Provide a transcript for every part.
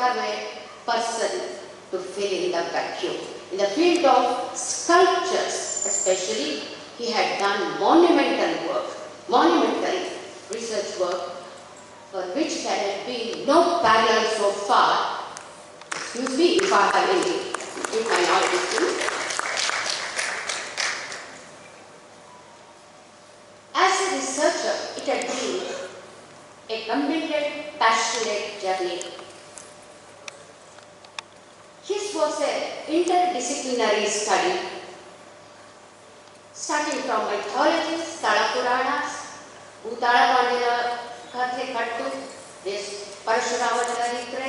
have a person to fill in the vacuum. In the field of sculptures especially, he had done monumental research work for which there had been no parallel so far. Excuse me if I have any, if my knowledge is true. As a researcher, it had been a committed, passionate journey. His was an interdisciplinary study, starting from mythology, Sthala Puranas, Uttara Pandira Kathe Kattu, this Parashurama Charitra,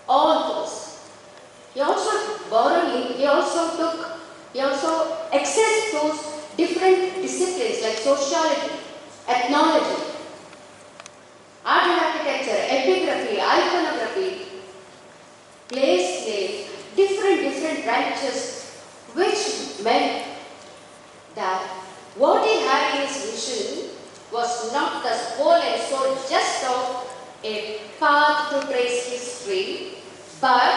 all those. He also borrowed, he also accessed those different disciplines like sociology, ethnology, art and architecture, epigraphy, iconography, place names, different branches, which meant that what he had in his vision was not the whole and soul just of a path to trace history, but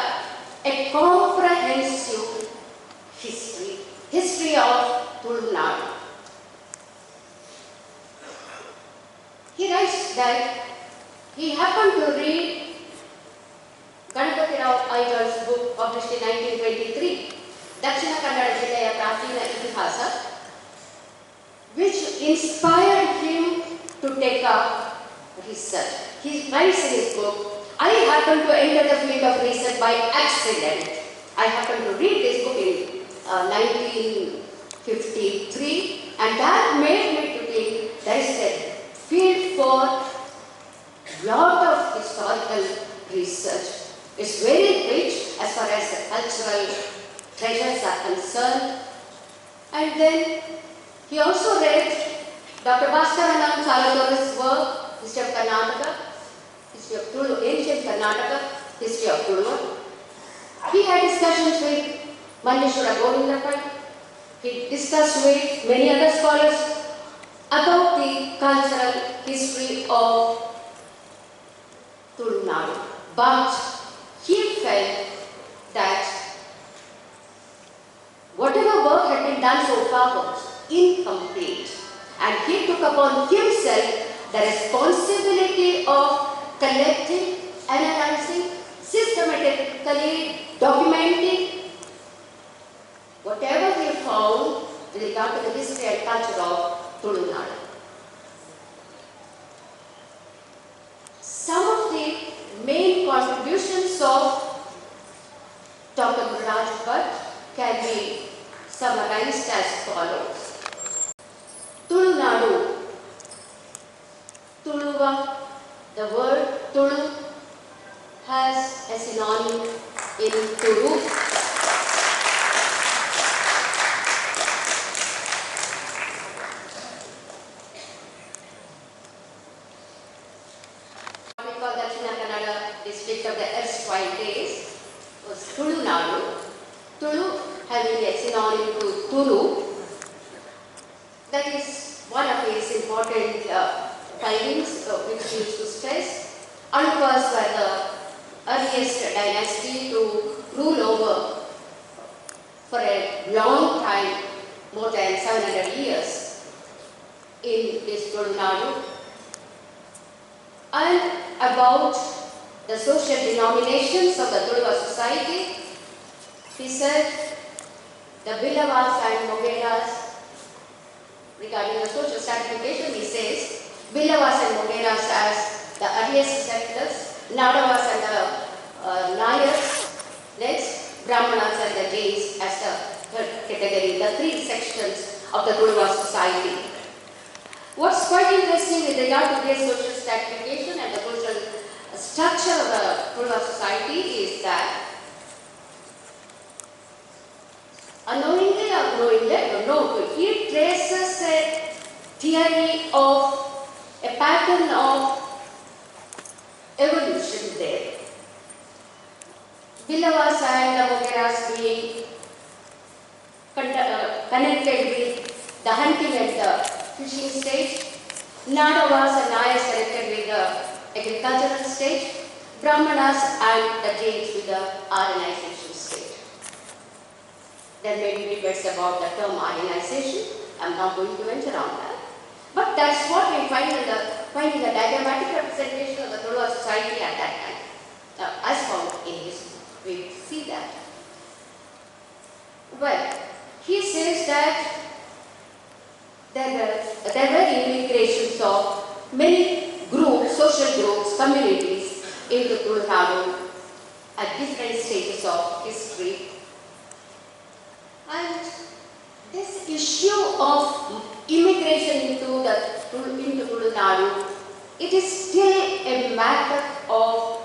a comprehensive history of Tulunadu. He writes that he happened to read Ganapati Rao Iyengar's book published in 1923, Dakshina Kannada Jillaya Prachina Itihasa, which inspired him to take up research. He writes in his book, I happened to enter the field of research by accident. I happened to read this book in 1953, and that made me to think there is a field for lot of historical research. It's very rich as far as the cultural treasures are concerned. And then he also read Dr. Bhaskaranam Salatore's work, History of Karnataka, History of Tulu, Ancient Karnataka, History of Tulunadu. He had discussions with Malleshwara Govindapai. He discussed with many other scholars about the cultural history of Tulunadu. But he felt that whatever work had been done so far was incomplete, and he took upon himself the responsibility of collecting, analyzing, systematically documenting whatever he found with regard to the history and culture of Tulunadu. Some of the main contributions of Dr. Gururaja Bhat can be summarized as follows. Tulunadu, Tuluva, the word Tulu has a synonym in Tulu. We call Dakshina Kannada district of the erstwhile days was Tulunadu. Tulu having a synonym to Tulu. That is one of his important findings which he used to stress. Anupas were the earliest dynasty to rule over for a long time, more than 700 years in this Tulunadu. And about the social denominations of the Tuluva society, he said the Billavas and Mogeras. Regarding the social stratification, he says Billavas and Mogeras as the earliest settlers, Nadavas and the Nayars, next Brahmanas and the Jains as the third category, the three sections of the Tuluva society. What's quite interesting with regard to this social stratification and the social structure of the Tuluva society is that unknowingly or knowingly, I don't know, he traces a theory of a pattern of evolution there. Billavas and the Mogeras being connected with the hunting and the fishing stage, Nadavas and Nayars connected with the agricultural stage, Brahmanas and the Jains with the Aryanization state. There may be debates about the term Aryanization. I am not going to venture on that. But that's what we find in the diagrammatic representation of the Tulu society at that time. As found in his book, we see that. Well, he says that there were immigrations of many groups, social groups, communities into Tulunadu at different stages of history. And this issue of immigration into Tulunadu, it is still a matter of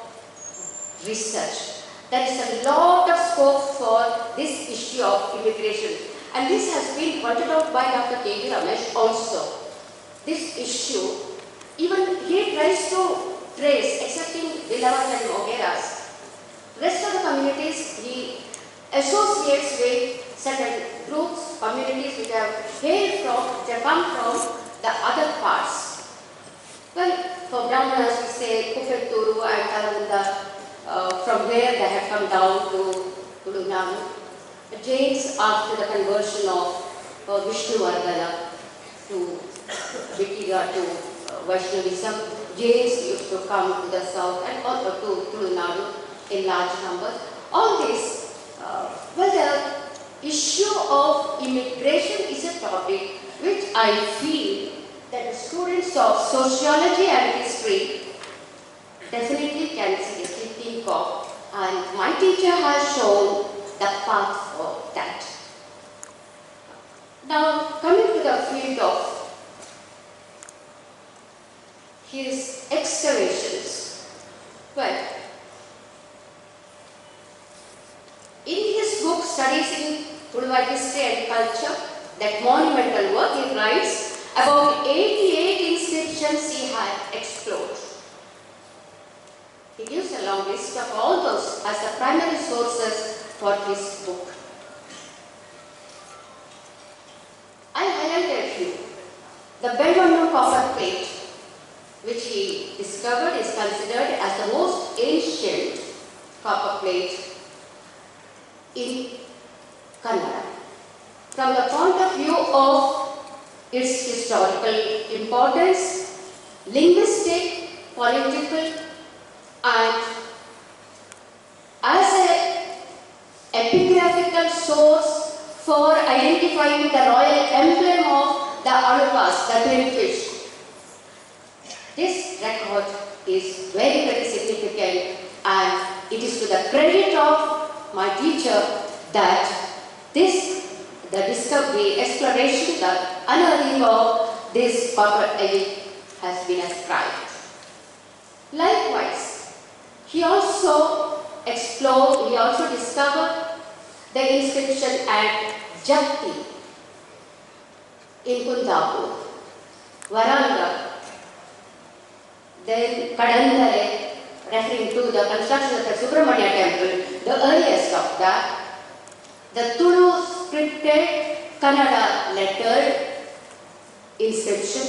research. There is a lot of scope for this issue of immigration, and this has been pointed out by Dr. K.V. Ramesh also. This issue, even he tries to trace, excepting Vilavas and Mogeras, rest of the communities he associates with certain groups, communities which have come from the other parts. Well, for Brahmanas we say Kufeturu and Talamunda, from where they have come down to Tulunadu. The Jains, after the conversion of Vishnuvardhana to Vikiga to Vaishnavism, Jains used to come to the south and also to Tulunadu in large numbers. All this, well, the issue of immigration is a topic which I feel that the students of sociology and history definitely can seriously think of, and my teacher has shown the path for that. Now, coming to the field of his excavations, well, in his book Studies in Tuluva History and Culture, that monumental work, he writes about 88 inscriptions he had explored. He gives a long list of all those as the primary sources for his book. I highlight a few. The Belvandu copper plate, which he discovered, is considered as the most ancient copper plate in Kannada. From the point of view of its historical importance, linguistic, political, and as an epigraphical source for identifying the royal emblem of the Alupas, the twin fish. This record is very, very significant, and it is to the credit of my teacher that the discovery, exploration, the unearthing of this copper edge has been ascribed. Likewise, he also discovered the inscription at Jatti in Kundapur, Varanga, then Kadandare, referring to the construction of the Subramanya temple, the earliest of that, the Tulu scripted Kannada lettered inscription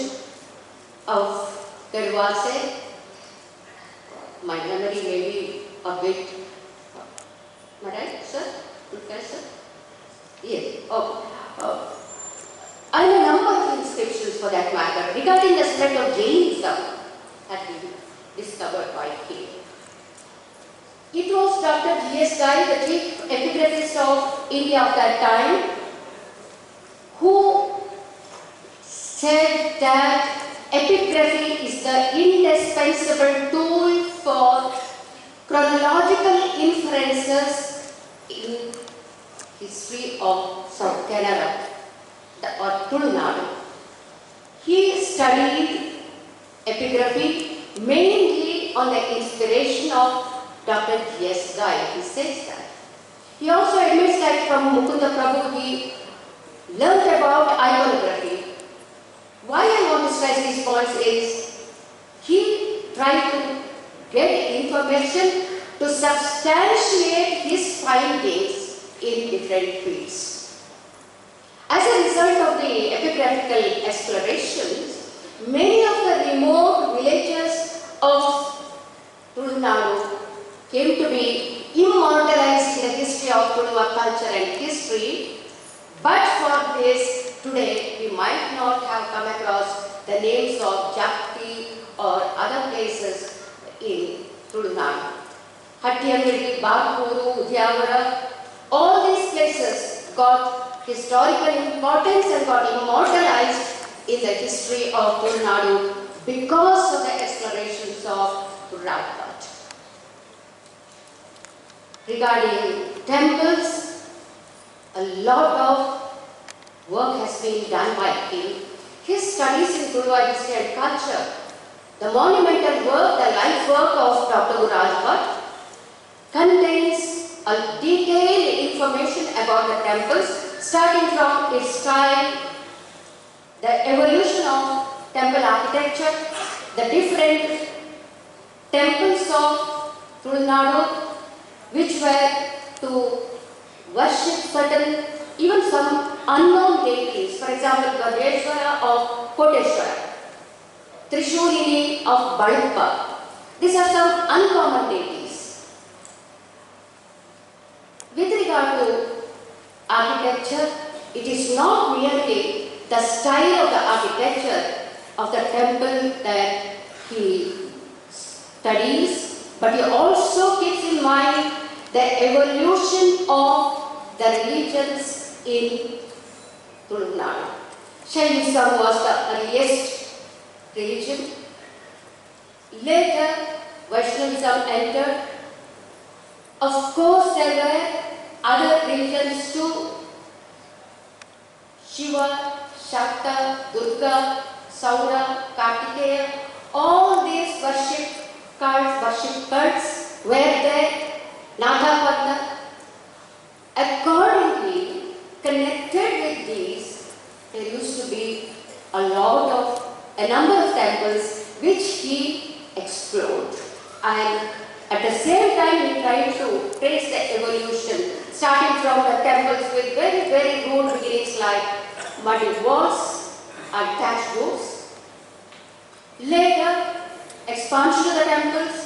of Kedwase. My memory may be a bit, am I right, sir? Okay, sir? Yes. And a number of inscriptions for that matter regarding the spread of Jainism had been discovered by him. It was Dr. G.S. Gai, the chief epigraphist of India of that time, who said that epigraphy is the indispensable tool for chronological inferences in history of South Canada or Tulunadu. He studied epigraphy mainly on the inspiration of Dr. G.S. Gai. He says that. He also admits that from Mukunda Prabhu he learned about iconography. Why I want to stress these points is he tried to get information to substantiate his findings in different fields. As a result of the epigraphical explorations, many of the remote villages of Tulunadu came to be immortalized in the history of Tuluva culture and history. But for this, today we might not have come across the names of Jakti or other places in Tulunadu. Hiriadka, Paduru, Udyavara, all these places got historical importance and got immortalized in the history of Tulunadu because of the explorations of Gururaja Bhat. Regarding temples, a lot of work has been done by him. His studies in Tuluva history and culture, the monumental work, the life work of Dr. Gururaja Bhat, contains a detailed information about the temples, starting from its style, the evolution of temple architecture, the different temples of Tulunadu, which were to worship certain, even some unknown deities. For example, Gaveshwara of Koteshwara, Trishulini of Balappa. These are some uncommon deities. With regard to architecture, it is not merely the style of the architecture of the temple that he studies, but he also keeps in mind the evolution of the religions in Tulunadu. Shaivism was the earliest religion. Later, Vaishnavism entered. Of course, there were other religions too. Shiva, Shakta, Durga, Saura, Kartikeya, all these worship cults were there. Nagapadna. Accordingly, connected with these, there used to be a number of temples which he explored. And at the same time, he tried to trace the evolution, starting from the temples with very, very rude beginnings like muddy walls and thatched roofs. Later, expansion of the temples.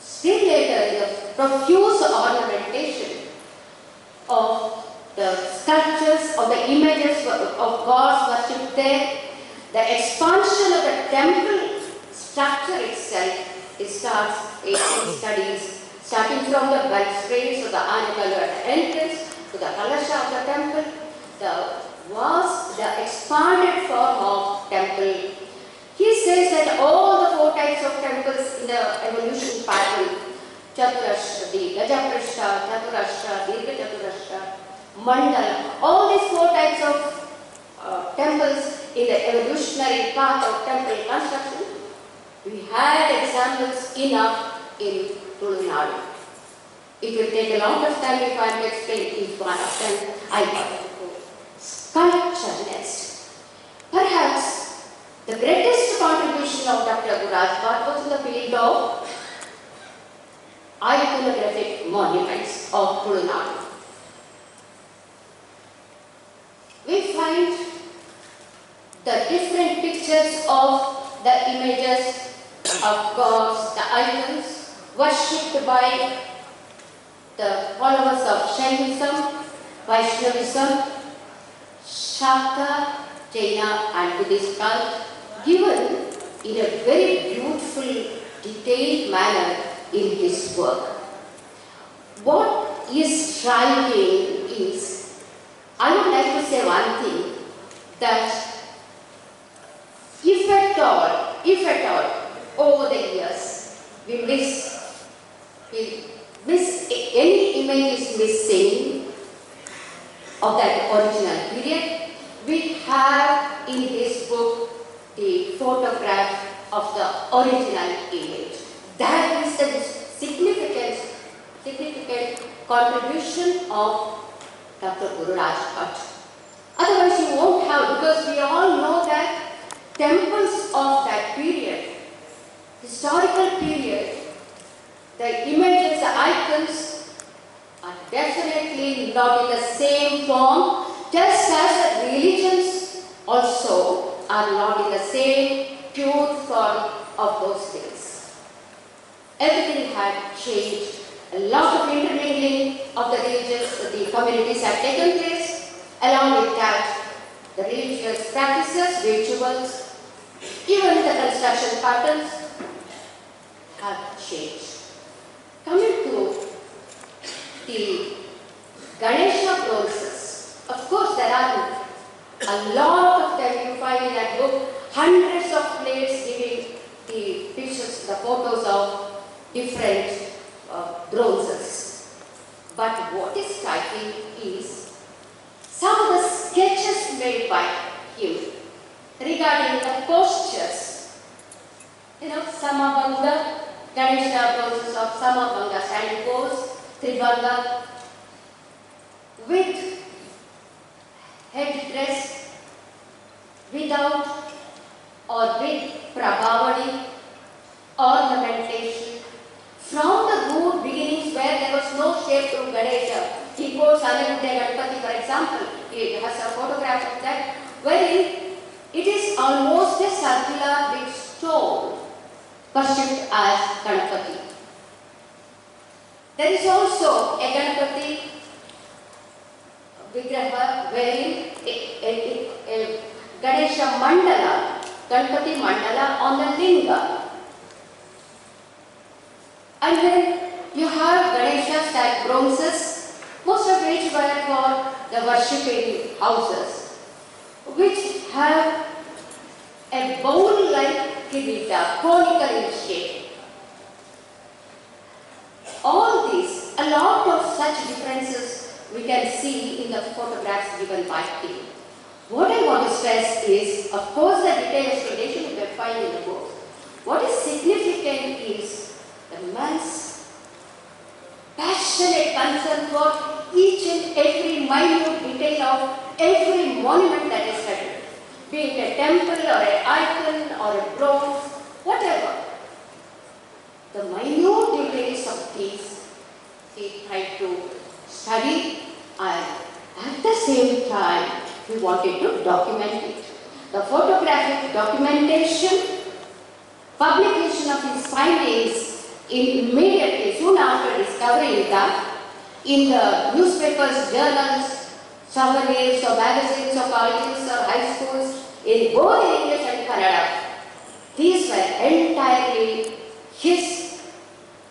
Still later, the profuse ornamentation of the sculptures, of the images of gods worshipped there. The expansion of the temple structure itself. It starts in studies, starting from the balustrades of the Anakalu at the entrance to the Kalasha of the temple, the expanded form of temple. He says that all the 4 types of temples in the evolution pattern, Chaturashra, Gajaprashra, Chaturashra, Dirgha Chaturashra, Mandala, all these 4 types of temples in the evolutionary path of temple construction, we had examples enough in Tulunadu. It will take a lot of time if I am to explain each one of them. I will go. Sculpture next. Perhaps the greatest contribution of Dr. Gururaja Bhat was in the field of iconographic monuments of Tulunadu. We find the different pictures of the images of gods, the icons worshipped by the followers of Shaivism, Vaishnavism, Shakta, Jaina and Buddhist cult, given in a very beautiful, detailed manner in his work. What is striking is, I would like to say one thing, that if at all, over the years, we miss any image is missing of that original period, we have in this book the photograph of the original image. That is the significant contribution of Dr. Gururaja Bhat. Otherwise you won't have, because we all know that temples of that period, historical period, the images, the icons are definitely not in the same form, just as the religions also are not in the same pure form of those things. everything had changed. A lot of intermingling of the religions, the communities had taken place. Along with that, the religious practices, rituals, even the construction patterns have changed. Coming to the Ganesha bronzes, of course there are a lot of them. You find in that book hundreds of plates giving the pictures, the photos of different bronzes. But what is striking is some of the sketches made by him regarding the postures. You know, Samabanga, Ganesha bronzes of Samabanga standing pose, Tribanga, with headdress, without or with prabhavani, ornamentation. From the good beginnings where there was no shape to Ganesha, he quotes Aniruddha Ganpati, for example. He has a photograph of that, wherein it is almost a circular big stone worshipped as Ganpati. There is also a Ganpati Vigraha wherein a Ganesha Mandala, Ganpati Mandala on the Linga. And then you have Ganesha style bronzes, most of which were for the worshipping houses, which have a bowl-like kirita, conical in shape. All these, a lot of such differences we can see in the photographs given by him. What I want to stress is, of course, the detailed explanation you can find in the book. What is significant is the man's passionate concern for each and every minute detail of every monument that is studied, be it a temple or an icon or a bronze, whatever. The minute details of these he tried to study, and at the same time he wanted to document it. The photographic documentation, publication of his findings immediately, soon after discovering that, in the newspapers, journals, souvenirs or magazines or colleges or high schools, in both English and Kannada. These were entirely his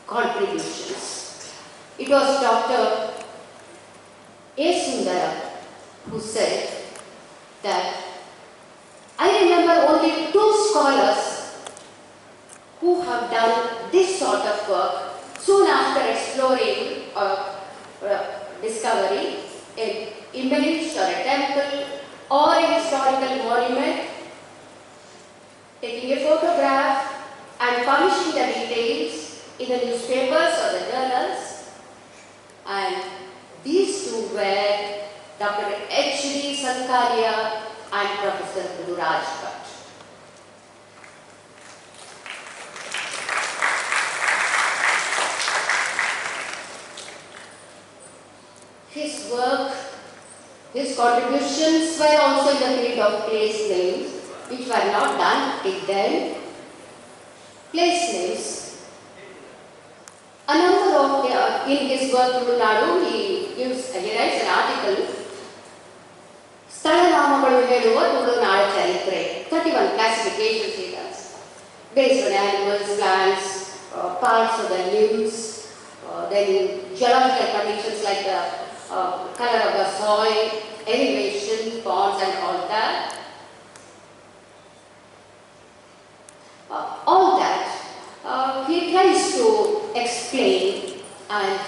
contributions. It was Dr. A. Sundara who said that I remember only 2 scholars who have done this sort of work soon after exploring or discovering an image or a temple or a historical monument, taking a photograph and publishing the details in the newspapers or the journals. And these two were Dr. H.D. Sankaria and Professor Gururaja Bhat. His work, his contributions were also in the field of place names, which were not done till then. Place names. A number of, in his work Tulunadu, he writes an article, Sthalanamalu Heluva Tulunadu Charitre, 31 classifications he does, based on animals, plants, parts of the limbs, then geological conditions like the color of the soil, elevation, ponds and all that. All that he tries to explain, and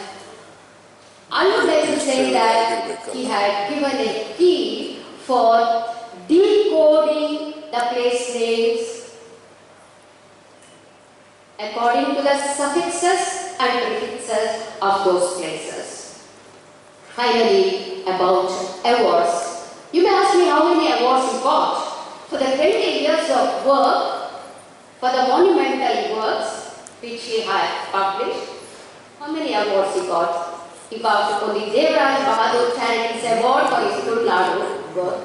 I would like to say that he had given a key for decoding the place names according to the suffixes and prefixes of those places. Finally, about awards. You may ask me how many awards he got. For the 20 years of work, for the monumental works which he had published, how many awards he got? He got the Devraj Bahadur Charities Award for his Tulunadu work.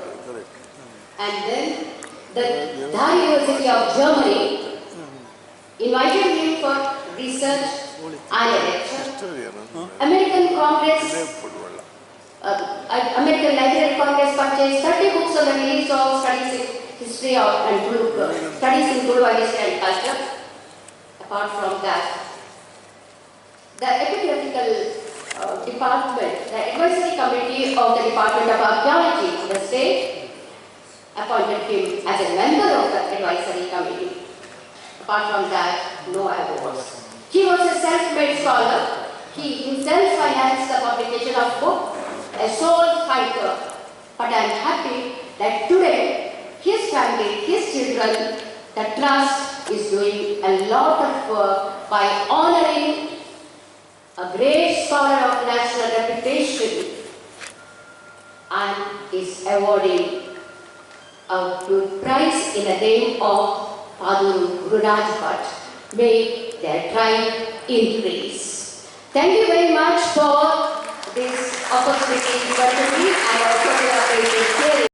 And then the Dhar University of Germany invited him for research and a lecture. American Congress, American Library Congress purchased 30 books on the release of studies in history and studies in Tulu history and culture. Apart from that, the epigraphical department, the advisory committee of the Department of Archaeology of the state appointed him as a member of the advisory committee. Apart from that, no awards. He was a self-made scholar. He himself financed the publication of book, a sole fighter. But I am happy that today, his family, his children, the trust is doing a lot of work by honoring a great scholar of national reputation and is awarding a good prize in the name of Paduru Gururaja Bhat. May their tribe increase. Thank you very much for this opportunity given to me and also for your patient hearing.